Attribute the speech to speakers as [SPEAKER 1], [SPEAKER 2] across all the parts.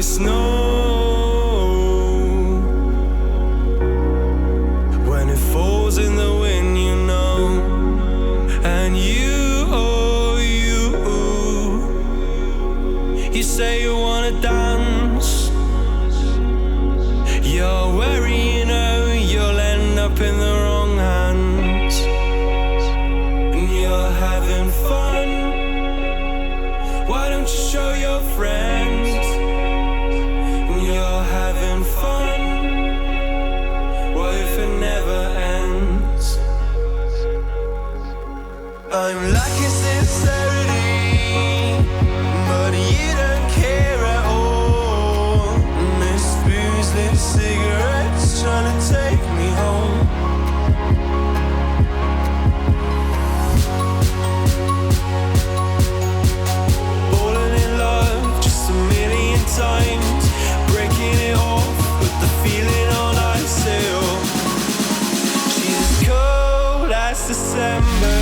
[SPEAKER 1] like snow when it falls in the wind, you know. And you, oh you say you wanna dance. You're wary, you know, you'll end up in the wrong hands. And you're having fun. Why don't you show your friends? And you're having fun. What if it never ends? I'm lacking sincerity, but you don't care at all. Miss booze, lit cigarettes, trying to take me home. Falling in love just a million times, breaking it off with the feeling on ice still. She's as cold as December.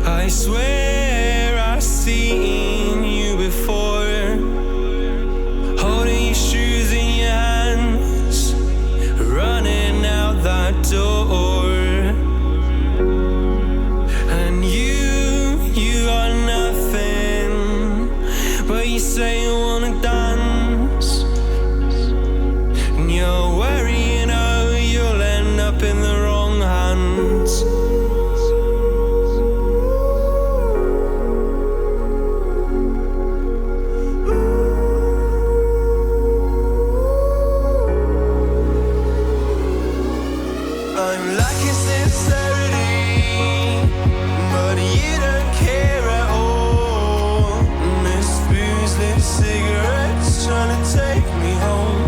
[SPEAKER 1] I swear I've seen you before, holding your shoes in your hands, running out that door. And you are nothing, but you say you wanna dance. And you're wary, you know, you'll end up in the wrong hands. I'm lacking sincerity, but you don't care at all. Miss booze, lit cigarettes, trying to take me home.